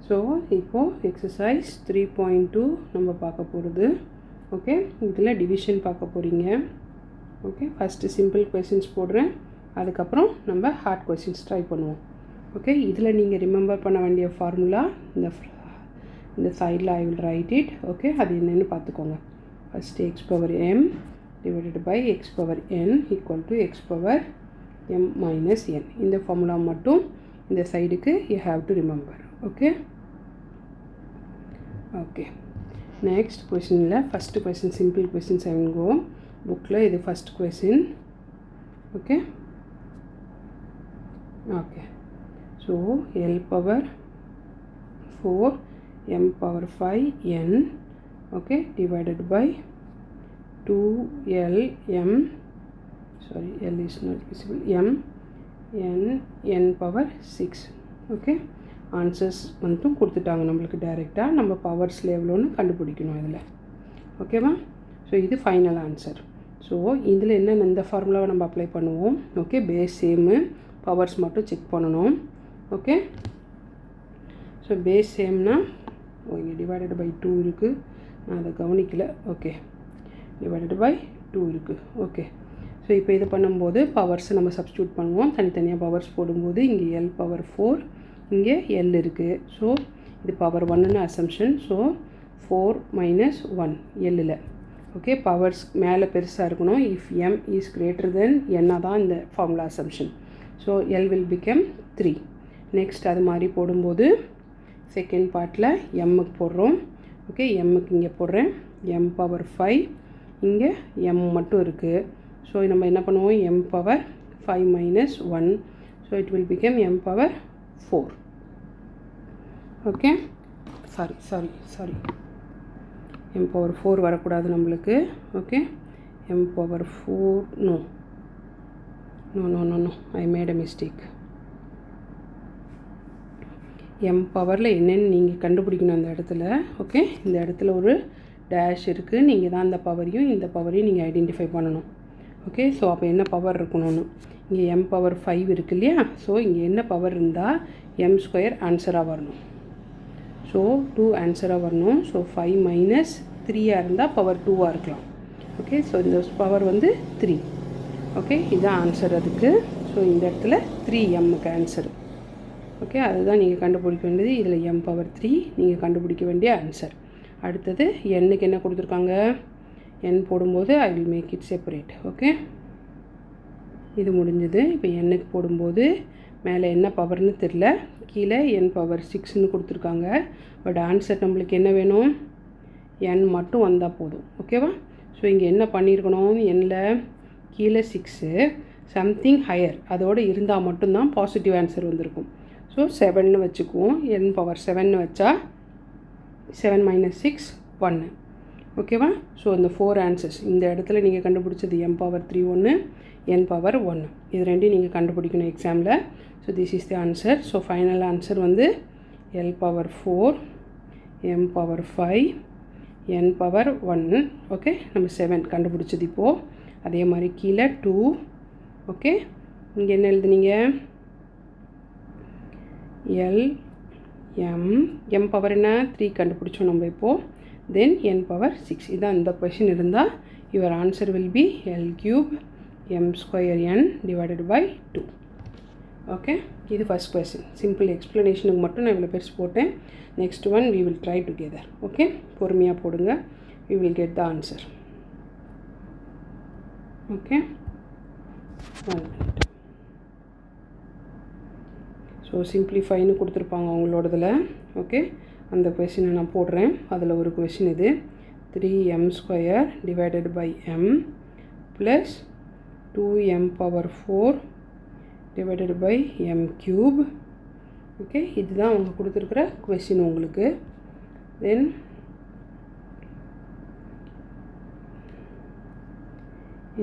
So இப்போது exercise 3.2 நம்ம பார்க்க போகிறது. ஓகே, இதில் டிவிஷன் பார்க்க போகிறீங்க. ஓகே, ஃபஸ்ட்டு சிம்பிள் கொஸ்டின்ஸ் போடுறேன், அதுக்கப்புறம் நம்ம ஹார்ட் கொஸ்டின்ஸ் ட்ரை பண்ணுவோம். ஓகே, இதில் நீங்கள் ரிமெம்பர் பண்ண வேண்டிய ஃபார்முலா இந்த சைடில் I will write it. Okay, அது என்னென்னு பார்த்துக்கோங்க. First x power m divided by x power n equal to x power m minus n. இந்த ஃபார்முலா மட்டும் இந்த சைடுக்கு you have to remember. Okay okay next கொஸ்டினில் first question simple questions I will go. புக்கில் இது first question. Okay okay so l power 4 m power 5 n okay divided by 2l m sorry l is not visible m n power 6. Okay, answers மட்டும் கொடுத்துட்டாங்க நம்மளுக்கு டைரெக்டாக. நம்ம பவர்ஸில் எவ்வளோன்னு கண்டுபிடிக்கணும் இதில். ஓகேவா? ஸோ இது ஃபைனல் ஆன்சர். ஸோ இதில் என்னென்ன இந்த ஃபார்முலாவை நம்ம அப்ளை பண்ணுவோம். ஓகே, பேஸ் சேமு, பவர்ஸ் மட்டும் செக் பண்ணணும். ஓகே, ஸோ பேஸ் சேம்னா இங்கே டிவைடட் பை 2 இருக்குது, நான் அதை கவனிக்கலை. ஓகே, டிவைடட் பை 2 இருக்குது. ஓகே, ஸோ இப்போ இது பண்ணும்போது பவர்ஸை நம்ம சப்ஸ்டியூட் பண்ணுவோம். தனித்தனியாக பவர்ஸ் போடும்போது இங்கே l பவர் 4, இங்கே l இருக்குது. ஸோ இது பவர் 1ன்னு assumption. So 4 minus 1 l. Okay, powers மேலே பெருசாக இருக்கணும். If m is greater then n தான் இந்த formula assumption. So l will become 3. Next அது மாதிரி போடும்போது செகண்ட் பார்ட்டில் எம்முக்கு போடுறோம். ஓகே, எம்முக்கு இங்கே போடுறேன். m பவர் 5, இங்கே m மட்டும் இருக்குது. ஸோ நம்ம என்ன பண்ணுவோம், m power 5 minus 1. So it will become m power 4. Okay, sorry m power 4 வரக்கூடாது நம்மளுக்கு. Okay, m power 4 no I made a mistake. m பவரில் என்னென்னு நீங்கள் கண்டுபிடிக்கணும் அந்த இடத்துல. ஓகே, இந்த இடத்துல ஒரு டேஷ் இருக்குது. நீங்கள் தான் இந்த பவரையும் இந்த பவரையும் நீங்கள் ஐடென்டிஃபை பண்ணணும். ஓகே, ஸோ அப்போ என்ன பவர் இருக்கணும்னு இங்கே m பவர் 5 இருக்குது இல்லையா? ஸோ இங்கே என்ன பவர் இருந்தால் m² ஆன்சராக வரணும். ஸோ 2 ஆன்சராக வரணும். ஸோ 5 மைனஸ் 3 இருந்தால் பவர் 2 இருக்கலாம். ஓகே, ஸோ இந்த பவர் வந்து 3. ஓகே, இதுதான் ஆன்சர் அதுக்கு. ஸோ இந்த இடத்துல 3mக்கு ஆன்சரு. ஓகே, அதுதான் நீங்கள் கண்டுபிடிக்க வேண்டியது. இதில் m பவர் 3 நீங்கள் கண்டுபிடிக்க வேண்டிய ஆன்சர். அடுத்தது nக்கு என்ன கொடுத்துருக்காங்க, n போடும்போது I will make it separate. Okay, இது முடிஞ்சது. இப்போ nக்கு போடும்போது மேலே என்ன பவர்னு தெரில, கீழே n பவர் 6ன்னு கொடுத்துருக்காங்க. பட் ஆன்சர் நம்மளுக்கு என்ன வேணும், n மட்டும் வந்தால் போதும். ஓகேவா? ஸோ இங்கே என்ன பண்ணியிருக்கணும், nல கீழே 6 சம்திங் ஹையர் அதோடு இருந்தால் மட்டும்தான் பாசிட்டிவ் ஆன்சர் வந்திருக்கும். ஸோ 7ன்னு வச்சுக்குவோம். n பவர் 7ன்னு வச்சா 7 மைனஸ் 6 1. ஓகேவா? ஸோ இந்த 4 ஆன்சர்ஸ் இந்த இடத்துல நீங்கள் கண்டுபிடிச்சது m பவர் 3 1, n பவர் 1. இது ரெண்டையும் நீங்கள் கண்டுபிடிக்கணும் எக்ஸாமில். So this is the answer. So final answer வந்து l power 4, m power 5, n power 1. Okay, நம்ம 7 கண்டுபிடிச்சது இப்போது. அதே மாதிரி கீழே 2. ஓகே, இங்கே என்ன எழுதுனீங்க, m பவர் என்ன 3 கண்டுபிடிச்சோம் நம்ம இப்போது. Then n power 6. இதான் இந்த கொஷின் இருந்தால் your answer will be l³ m² n divided by 2. Okay, இது ஃபஸ்ட் கொஷின். சிம்பிள் எக்ஸ்ப்ளனேஷனுக்கு மட்டும் நான் இவ்வளோ பெருசு போட்டேன். Next one we will try together. Okay, பொறுமையாக போடுங்க, we will get the answer. Okay, 1 minute. So சிம்ப்ளிஃபைன்னு கொடுத்துருப்பாங்க அவங்களோடதில். ஓகே, அந்த கொஷினை நான் போடுறேன். அதில் ஒரு கொஷின் இது 3m² divided by m plus 2m power 4 divided by m³. Okay, இதுதான் அவங்க கொடுத்துருக்குற கொஷின் உங்களுக்கு. தென்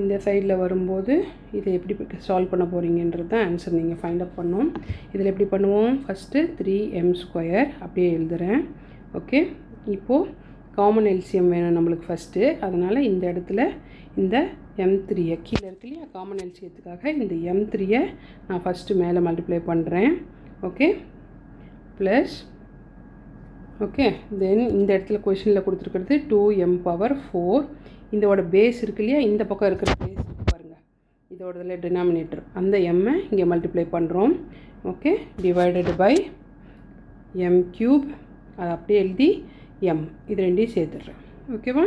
இந்த சைடில் வரும்போது இதை எப்படி சால்வ் பண்ண போகிறீங்கன்றது தான் ஆன்சர் நீங்கள் ஃபைண்ட் அப் பண்ணணும். இதில் எப்படி பண்ணுவோம், ஃபஸ்ட்டு 3m² அப்படியே எழுதுகிறேன். ஓகே, இப்போது காமன் எல்சிஎம் வேணும் நம்மளுக்கு ஃபஸ்ட்டு. அதனால் இந்த இடத்துல இந்த m3 கீழே இருக்கு இல்லையா, காமன் எல்சியத்துக்காக இந்த m3 நான் ஃபஸ்ட்டு மேலே மல்டிப்ளை பண்ணுறேன். ஓகே, ப்ளஸ் ஓகே, தென் இந்த இடத்துல கொஷினில் கொடுத்துருக்கிறது 2m⁴. இதோட பேஸ் இருக்கு இல்லையா, இந்த பக்கம் இருக்கிற பேஸ் பாருங்கள், இதோட டினாமினேட்டர் அந்த எம்மை இங்கே மல்டிப்ளை பண்ணுறோம். ஓகே, டிவைடட் பை m³ அதை அப்படியே எழுதி எம், இது ரெண்டையும் சேர்த்துடுறேன். ஓகேவா,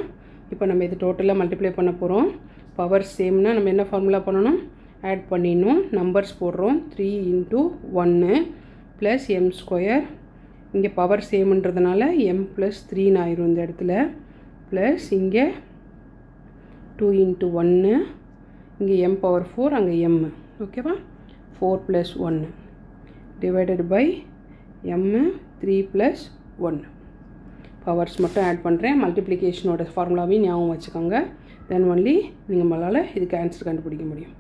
இப்போ நம்ம இது டோட்டலாக மல்டிப்ளை பண்ண போகிறோம். பவர் சேம்னா நம்ம என்ன ஃபார்முலா பண்ணணும், ஆட் பண்ணிடணும். நம்பர்ஸ் போடுறோம், 3 × 1 ப்ளஸ் m². இங்கே பவர் சேம்ன்றதுனால m + 3 ஆயிரும் இந்த இடத்துல. ப்ளஸ் இங்கே 2 × 1, இங்கே m⁴, அங்கே m. ஓகேவா, 4 + 1 டிவைடட் பை m 3 + 1. பவர்ஸ் மட்டும் ஆட் பண்ணுறேன். மல்டிப்ளிகேஷனோட ஃபார்முலாவையும் ஞாபகம் வச்சுக்கோங்க. தென் ஒன்லி நீங்கள் நம்மளால் இதுக்கு ஆன்சர் கண்டுபிடிக்க முடியும்.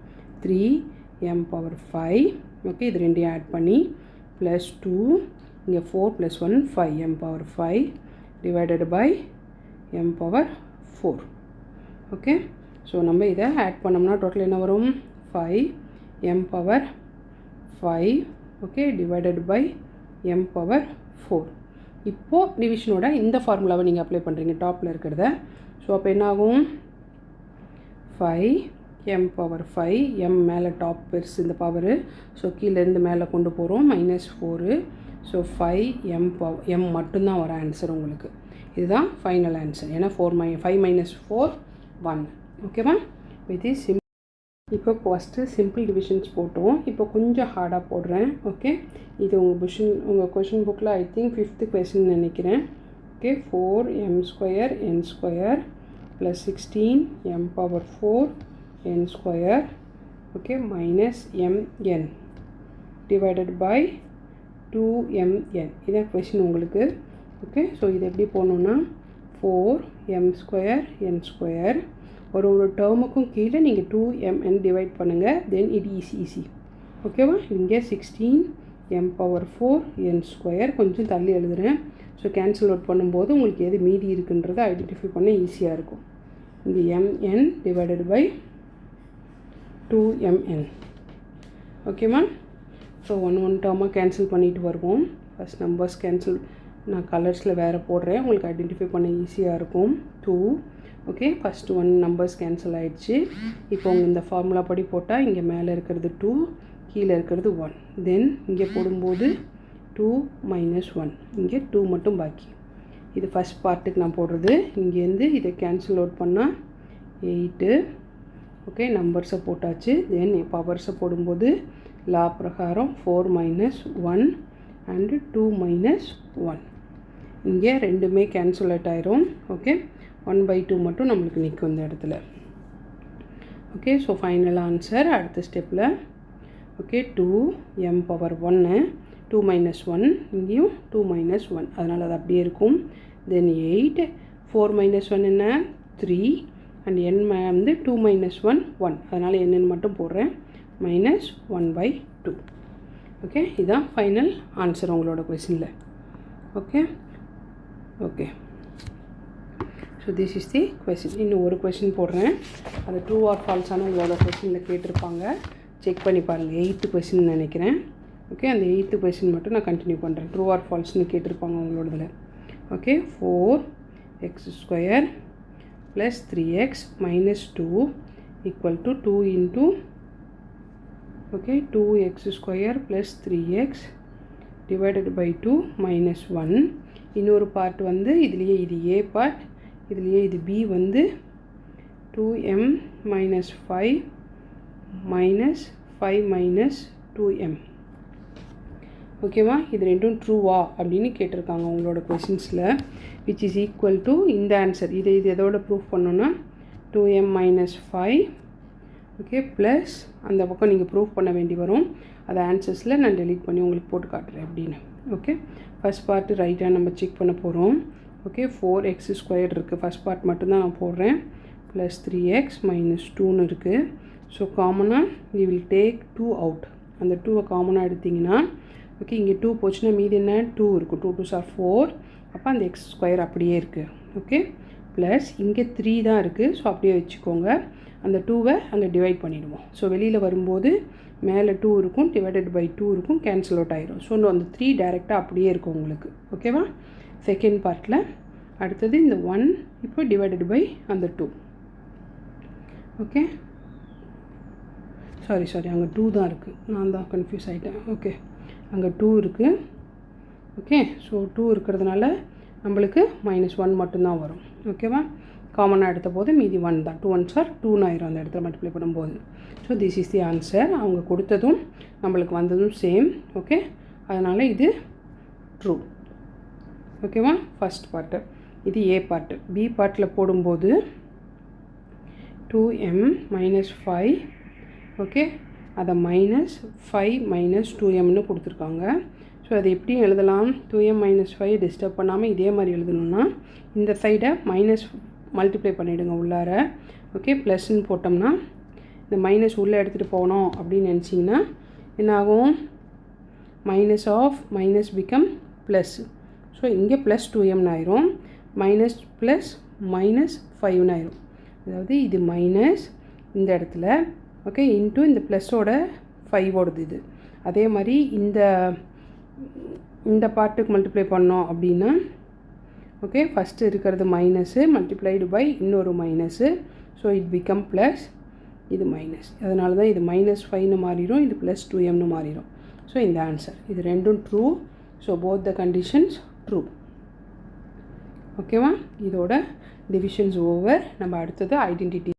3m⁴. ஓகே, இது ரெண்டையும் ஆட் பண்ணி ப்ளஸ் 2, இங்கே 4 + 1 5m⁴ divided by m⁴. Okay, so நம்ம இதை ஆட் பண்ணோம்னா டோட்டல் என்ன வரும், 5m⁴. Okay, divided by m⁴. இப்போது டிவிஷனோட இந்த ஃபார்முலாவை நீங்கள் அப்ளை பண்ணுறீங்க டாப்பில் இருக்கிறத. ஸோ அப்போ என்ன ஆகும், 5m⁴. m மேலே டாப் பெருசு இந்த பவரு, ஸோ கீழேருந்து மேலே கொண்டு போகிறோம், -4. ஸோ 5m மட்டும்தான் வர ஆன்சர் உங்களுக்கு. இதுதான் ஃபைனல் ஆன்சர். ஏன்னா 5 - 4 1. ஓகேவா, இது சிம்பிள். இப்போ ஃபஸ்ட்டு சிம்பிள் டிவிஷன்ஸ் போட்டோம். இப்போ கொஞ்சம் ஹார்டாக போடுறேன். ஓகே, இது உங்கள் கொஷின் புக்கில் ஐ திங்க் 5th கொஷின் நினைக்கிறேன். Okay, 4m² n² + 16m⁴ n². Okay, -mn divided by 2mn. இதான் கொஷின் உங்களுக்கு. ஓகே, ஸோ இது எப்படி போடணுன்னா 4m² n². ஒரு டேர்முக்கும் கீழே நீங்கள் 2mn டிவைட் பண்ணுங்கள். தென் இது ஈஸி. ஓகேவா, இங்கே 16m⁴ n². கொஞ்சம் தள்ளி எழுதுகிறேன். ஸோ கேன்சல் அவுட் பண்ணும்போது உங்களுக்கு எது மீதி இருக்குன்றதை ஐடென்டிஃபை பண்ண ஈஸியாக இருக்கும். இந்த mn டிவைடட் பை 2mn. ஓகேவா, ஸோ ஒன் டேர்மாக கேன்சல் பண்ணிட்டு வருவோம். ஃபஸ்ட் நம்பர்ஸ் கேன்சல் நான் கலர்ஸில் வேறு போடுறேன், உங்களுக்கு ஐடென்டிஃபை பண்ண ஈஸியாக இருக்கும். 2. ஓகே, ஃபஸ்ட்டு 1 நம்பர்ஸ் கேன்சல் ஆகிடுச்சு. இப்போ உங்கள் இந்த ஃபார்முலா படி போட்டால் இங்கே மேலே இருக்கிறது 2, கீழே இருக்கிறது 1. தென் இங்கே போடும்போது 2 - 1, இங்கே 2 மட்டும் பாக்கி. இது ஃபஸ்ட் பார்ட்டுக்கு நான் போடுறது. இங்கேருந்து இதை கேன்சல் அவுட் பண்ணால் 8. ஓகே, நம்பர்ஸை போட்டாச்சு. தென் பவர்ஸை போடும்போது லா பிரகாரம் 4 - 1 அண்டு 2 - 1. இங்கே ரெண்டுமே கேன்சல் அவுட் ஆயிரும். ஓகே, 1/2 மட்டும் நம்மளுக்கு நிற்கும் இந்த இடத்துல. ஓகே, ஸோ ஃபைனல் ஆன்சர் அடுத்த ஸ்டெப்பில். ஓகே, 2m⁴ 2 - 1, இங்கேயும் 2 - 1, அதனால் அது அப்படியே இருக்கும். தென் 8, 4 - 1 என்ன 3, அண்ட் n வந்து 2 - 1 1, அதனால் என்னன்னு மட்டும் போடுறேன், -1/2. ஓகே, இதுதான் ஃபைனல் ஆன்சர் உங்களோட கொஷினில். Okay, so this is the question. இன்னும் ஒரு கொஷின் போடுறேன், அது ட்ரூ ஆர் ஃபால்ஸான உங்களோட கொஷினில் கேட்டிருப்பாங்க, செக் பண்ணி பாருங்கள். 8th கொஷின் நினைக்கிறேன். ஓகே, அந்த 8th கொஷின் மட்டும் நான் கண்டினியூ பண்ணுறேன். ட்ரூ ஆர் ஃபால்ஸ்னு கேட்டிருப்பாங்க உங்களோடதில். Okay, 4x² + 3x - 2 = 2 × okay 2x² + 3x divided by 2 - 1. இன்னொரு பார்ட் வந்து இதுலேயே இது ஏ பார்ட், இதுலேயே இது பி வந்து 2m - 5 - 5 - 2m. ஓகேவா, இது ரெண்டும் ட்ரூவா அப்படின்னு கேட்டிருக்காங்க உங்களோட கொஷின்ஸில். விச் இஸ் ஈக்குவல் டு இந்த ஆன்சர். இது எதோட ப்ரூஃப் பண்ணோன்னா 2m - 5. ஓகே, ப்ளஸ் அந்த பக்கம் நீங்கள் ப்ரூஃப் பண்ண வேண்டி வரும். அதை ஆன்சர்ஸில் நான் டெலீட் பண்ணி உங்களுக்கு போட்டு காட்டுறேன் அப்படின்னு. ஓகே, ஃபஸ்ட் பார்ட்டு ரைட்டாக நம்ம செக் பண்ண போகிறோம். ஓகே, 4x² இருக்குது, ஃபஸ்ட் பார்ட் மட்டும்தான் நான் போடுறேன். ப்ளஸ் 3x - 2ன்னு இருக்குது. ஸோ காமனாக வி வில் டேக் 2 அவுட். அந்த 2வை காமனாக எடுத்திங்கன்னா ஓகே, இங்கே 2 போச்சுன்னா மீதி என்ன 2 இருக்கும். 2 2s are 4. அப்போ அந்த x² அப்படியே இருக்குது. ஓகே, ப்ளஸ் இங்கே 3 தான் இருக்குது. ஸோ அப்படியே வச்சுக்கோங்க. அந்த 2வை அங்கே டிவைட் பண்ணிவிடுவோம். ஸோ வெளியில் வரும்போது மேலே 2 இருக்கும், டிவைடட் பை 2 இருக்கும், கேன்சல் அவுட் ஆயிரும். ஸோ அந்த 3 டைரெக்டாக அப்படியே இருக்கும் உங்களுக்கு. ஓகேவா? செகண்ட் பார்ட்டில் அடுத்தது இந்த 1 இப்போ டிவைடட் பை அந்த 2. ஓகே, சாரி அங்கே 2 தான் இருக்குது, நான் தான் கன்ஃபியூஸ் ஆகிட்டேன். ஓகே, அங்கே 2 இருக்குது. ஓகே, ஸோ 2 இருக்கிறதுனால நம்மளுக்கு -1 மட்டும்தான் வரும். ஓகேவா? காமனாக எடுத்த போது மீதி 1 தான். 2 1s are 2 ஆயிரும் அந்த இடத்துல மல்டிப்ளை பண்ணும்போது. So this is the answer. அவங்க கொடுத்ததும் நம்மளுக்கு வந்ததும் சேம். ஓகே, அதனால் இது ட்ரூ. ஓகேவா? First part. இது ஏ பார்ட்டு. பி பார்ட்டில் போடும்போது 2m - 5. ஓகே, அதை -5 - 2mன்னு கொடுத்துருக்காங்க. ஸோ அதை எப்படி எழுதலாம்? 2m - 5 டிஸ்டர்ப் பண்ணாமல் இதே மாதிரி எழுதணும்னா இந்த சைடை மைனஸ் மல்டிப்ளை பண்ணிவிடுங்க உள்ளார. ஓகே, ப்ளஸ்ன்னு போட்டோம்னா இந்த மைனஸ் உள்ளே எடுத்துகிட்டு போகணும் அப்படின்னு நினச்சிங்கன்னா என்னாகும்? Minus of minus become plus. So இங்கே +2mன்னு ஆயிரும், மைனஸ் ப்ளஸ் -5ன்னு ஆயிரும். அதாவது இது மைனஸ் இந்த இடத்துல, ஓகே, இன்ட்டு இந்த ப்ளஸ்ஸோட 5ஓடது இது. அதே மாதிரி இந்த பார்ட்டுக்கு மல்டிப்ளை பண்ணோம் அப்படின்னா, ஓகே, ஃபஸ்ட்டு இருக்கிறது மைனஸு மல்டிப்ளைடு பை இன்னொரு minus. So it become plus, இது மைனஸ். அதனால தான் இது -5ன்னு மாறிடும், இது +2mன்னு மாறிடும். ஸோ இந்த ஆன்சர் இது ரெண்டும் true. So both the conditions true. ஓகேவா? இதோட டிவிஷன்ஸ் ஓவர். நம்ம அடுத்தது ஐடென்டிட்டி